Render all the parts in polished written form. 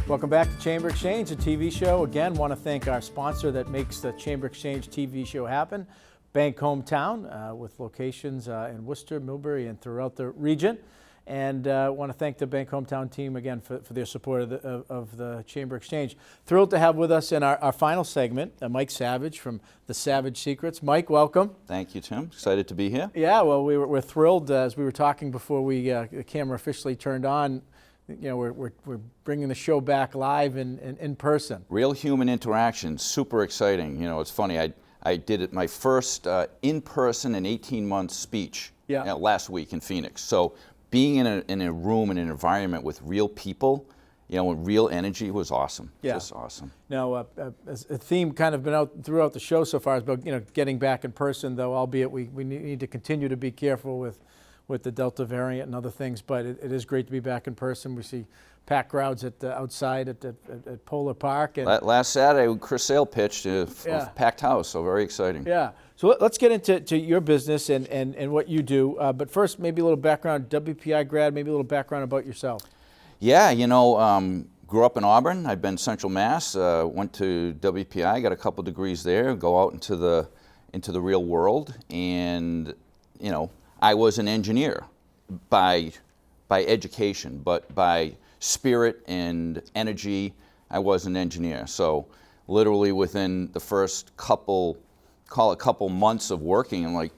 Welcome back to Chamber Exchange, a TV show. Again, want to thank our sponsor that makes the Chamber Exchange TV show happen, Bank Hometown, with locations in Worcester, Millbury, and throughout the region. And want to thank the Bank Hometown team again for their support of the Chamber Exchange. Thrilled to have with us in our final segment, Mike Savage from The Savage Secrets. Mike, welcome. Thank you, Tim. Excited to be here. Yeah, well, we're thrilled as we were talking before the camera officially turned on. You know, we're bringing the show back live in person. Real human interaction, super exciting. You know, it's funny. I did it my first in-person and 18-month speech last week in Phoenix. So being in a room and an environment with real people, you know, with real energy was awesome. Yeah. Just awesome. Now, as a theme kind of been out throughout the show so far is about, you know, getting back in person, though, albeit we need to continue to be careful with the Delta variant and other things, but it is great to be back in person. We see packed crowds outside at Polar Park. And last Saturday, Chris Sale pitched a packed house, so very exciting. Yeah. So let's get into your business and what you do. But first, maybe a little background, WPI grad, maybe a little background about yourself. Yeah, you know, grew up in Auburn. I've been Central Mass, went to WPI, got a couple degrees there, go out into the real world, and, you know, I was an engineer by education, but by spirit and energy, I was an engineer. So literally within the first couple months of working, I'm like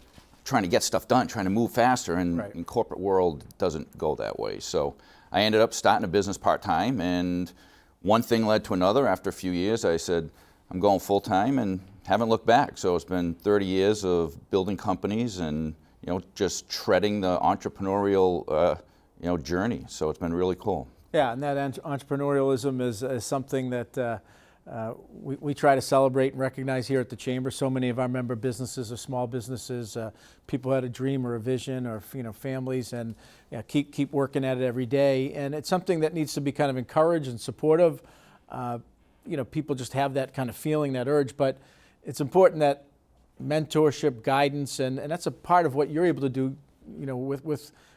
trying to get stuff done, trying to move faster, and right. in corporate world, it doesn't go that way. So I ended up starting a business part-time, and one thing led to another. After a few years, I said, I'm going full-time and haven't looked back. So it's been 30 years of building companies and, you know, just treading the entrepreneurial, journey. So it's been really cool. Yeah, and that entrepreneurialism is something that we try to celebrate and recognize here at the Chamber. So many of our member businesses are small businesses. People had a dream or a vision, or families, and keep working at it every day. And it's something that needs to be kind of encouraged and supportive. People just have that kind of feeling, that urge, but it's important that mentorship, guidance, and that's a part of what you're able to do,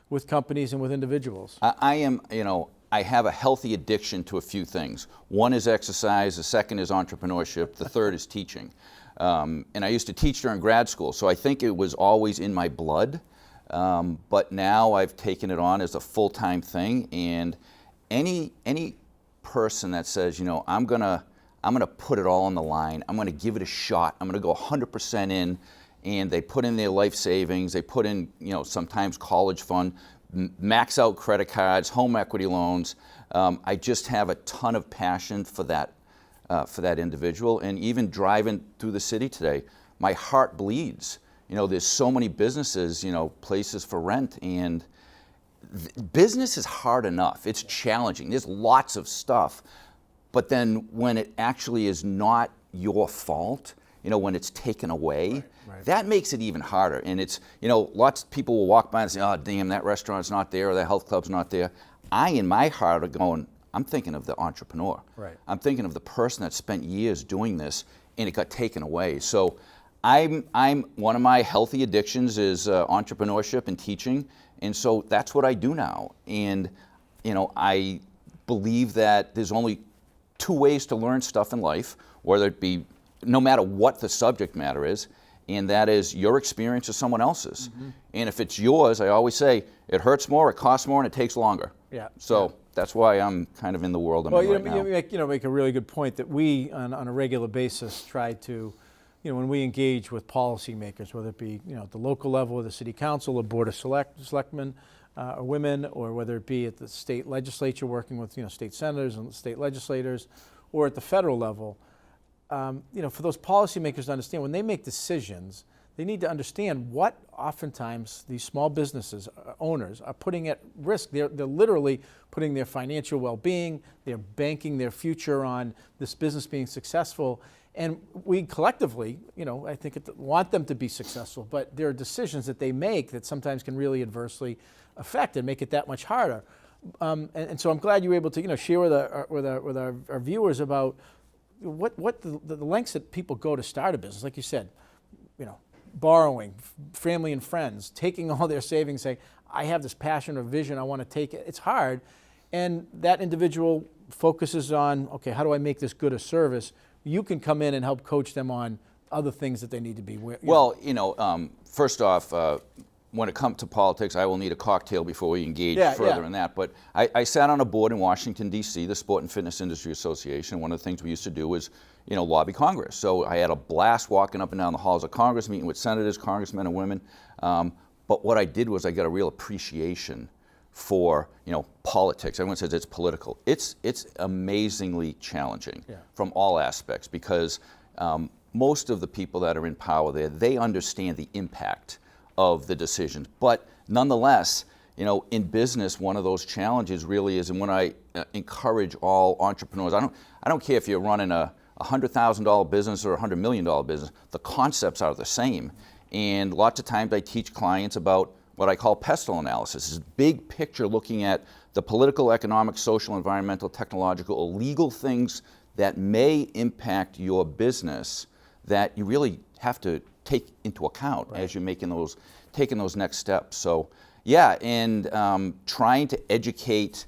with companies and with individuals. I have a healthy addiction to a few things. One is exercise, the second is entrepreneurship, the third is teaching. And I used to teach during grad school, so I think it was always in my blood. But now I've taken it on as a full-time thing, and any person that says, I'm gonna put it all on the line, I'm gonna give it a shot, I'm gonna go 100% in, and they put in their life savings, they put in, sometimes college fund, max out credit cards, home equity loans. I just have a ton of passion for that individual. And even driving through the city today, my heart bleeds. There's so many businesses, places for rent, and business is hard enough. It's challenging. There's lots of stuff. But then when it actually is not your fault, when it's taken away, right. That makes it even harder. And it's, lots of people will walk by and say, oh, damn, that restaurant's not there, or that health club's not there. In my heart, are going, I'm thinking of the entrepreneur. Right. I'm thinking of the person that spent years doing this, and it got taken away. So I'm one of my healthy addictions is entrepreneurship and teaching. And so that's what I do now. And, I believe that there's only two ways to learn stuff in life, whether it be no matter what the subject matter is, and that is your experience or someone else's. Mm-hmm. And if it's yours, I always say, it hurts more, it costs more, and it takes longer. Yeah. So that's why I'm kind of in the world I'm in right now. You make a really good point that we, on a regular basis, try to, when we engage with policymakers, whether it be, at the local level of the city council or board of selectmen or women, or whether it be at the state legislature working with, state senators and state legislators, or at the federal level, for those policymakers to understand when they make decisions, they need to understand what oftentimes these small businesses owners are putting at risk. They're literally putting their financial well-being, they're banking their future on this business being successful. And we collectively, I think want them to be successful, but there are decisions that they make that sometimes can really adversely affect and make it that much harder. And so I'm glad you were able to, share with our viewers about what the lengths that people go to start a business. Like you said, borrowing, family and friends, taking all their savings, saying, I have this passion or vision, I want to take it. It's hard. and that individual focuses on, okay, how do I make this good a service? You can come in and help coach them on other things that they need to be aware. Well, first off, when it comes to politics, I will need a cocktail before we engage further in that. But I sat on a board in Washington, D.C., the Sport and Fitness Industry Association. One of the things we used to do was, lobby Congress. So I had a blast walking up and down the halls of Congress, meeting with senators, congressmen, and women. But what I did was I got a real appreciation for politics. Everyone says it's political. It's amazingly challenging from all aspects, because most of the people that are in power there, they understand the impact of the decisions. But nonetheless, in business, one of those challenges really is, and when I encourage all entrepreneurs, I don't care if you're running a $100,000 business or a $100 million business, the concepts are the same. And lots of times I teach clients about what I call pestle analysis. This big picture looking at the political, economic, social, environmental, technological, or legal things that may impact your business that you really have to take into account as you're taking those next steps. So and trying to educate,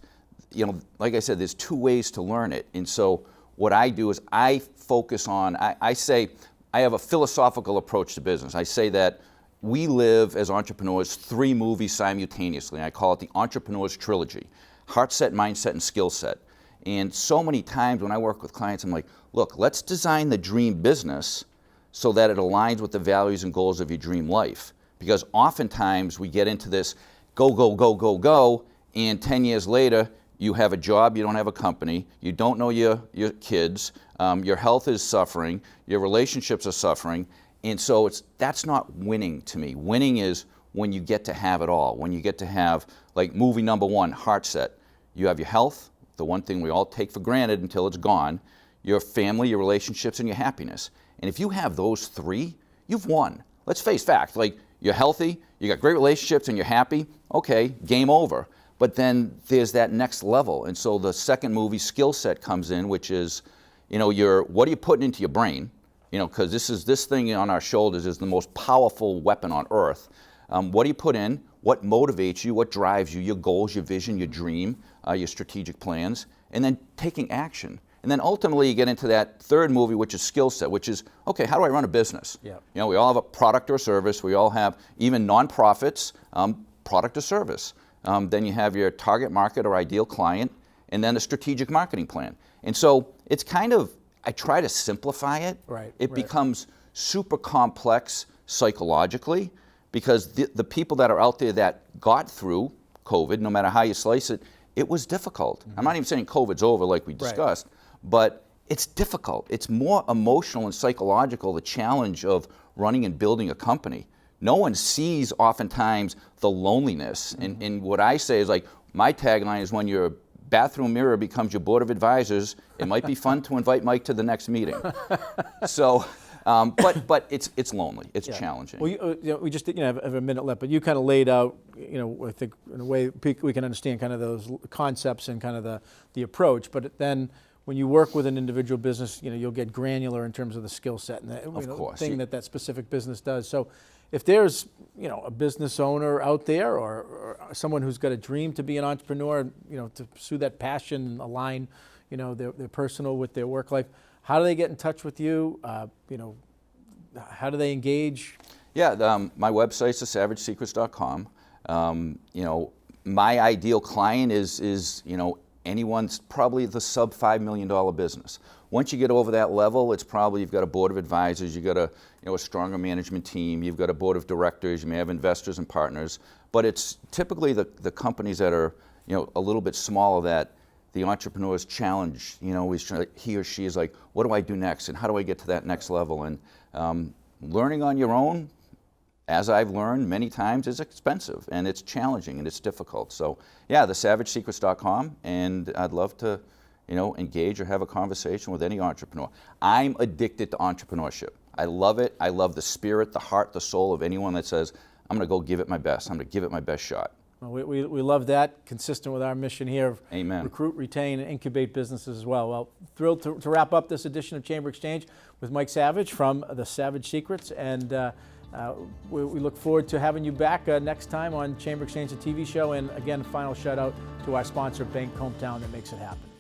like I said, there's two ways to learn it. And so what I do is I focus on, I say, I have a philosophical approach to business. I say that we live as entrepreneurs 3 movies simultaneously. I call it the Entrepreneur's Trilogy: heart set, mindset, and skill set. And so many times when I work with clients, I'm like, look, let's design the dream business so that it aligns with the values and goals of your dream life. Because oftentimes we get into this go, go, go, go, go, and 10 years later, you have a job, you don't have a company, you don't know your kids, your health is suffering, your relationships are suffering, and so that's not winning to me. Winning is when you get to have it all, when you get to have, like movie number 1, Heart Set. You have your health, the one thing we all take for granted until it's gone, your family, your relationships, and your happiness. And if you have those 3, you've won. Let's face fact, like you're healthy, you got great relationships, and you're happy, okay, game over. But then there's that next level. And so the second movie, Skill Set, comes in, which is, what are you putting into your brain? Because this thing on our shoulders is the most powerful weapon on earth. What do you put in? What motivates you? What drives you? Your goals, your vision, your dream, your strategic plans, and then taking action. And then ultimately you get into that third movie, which is Skill Set, which is, okay, how do I run a business? We all have a product or service. We all have, even nonprofits, product or service. Then you have your target market or ideal client, and then a strategic marketing plan. And so it's kind of, I try to simplify it. It becomes super complex psychologically, because the people that are out there that got through COVID, no matter how you slice it, it was difficult. I'm not even saying COVID's over like we discussed, but it's difficult. It's more emotional and psychological, the challenge of running and building a company. No one sees oftentimes the loneliness. And what I say is, like, my tagline is, when your bathroom mirror becomes your board of advisors, it might be fun to invite Mike to the next meeting. So, but it's lonely. It's challenging. Well, we just have a minute left, but you kind of laid out, I think in a way we can understand kind of those concepts and kind of the approach. But then when you work with an individual business, you'll get granular in terms of the skill set and the thing that specific business does. So if there's a business owner out there or someone who's got a dream to be an entrepreneur, to pursue that passion and align their personal with their work life, how do they get in touch with you? How do they engage? My website's thesavagesecrets.com. My ideal client is anyone's probably the sub $5 million business. Once you get over that level, it's probably you've got a board of advisors, you've got a stronger management team, you've got a board of directors, you may have investors and partners, but it's typically the companies that are a little bit smaller that the entrepreneur's challenge, he or she is like, what do I do next, and how do I get to that next level? And learning on your own, as I've learned many times, is expensive, and it's challenging, and it's difficult. So thesavagesecrets.com, and I'd love to engage or have a conversation with any entrepreneur. I'm addicted to entrepreneurship. I love it. I love the spirit, the heart, the soul of anyone that says, I'm going to go give it my best. I'm going to give it my best shot. Well, we love that, consistent with our mission here of Amen. Recruit, retain, and incubate businesses as well. Well, thrilled to wrap up this edition of Chamber Exchange with Mike Savage from The Savage Secrets. And We look forward to having you back next time on Chamber Exchange, the TV show. And again, final shout out to our sponsor, Bank Hometown, that makes it happen.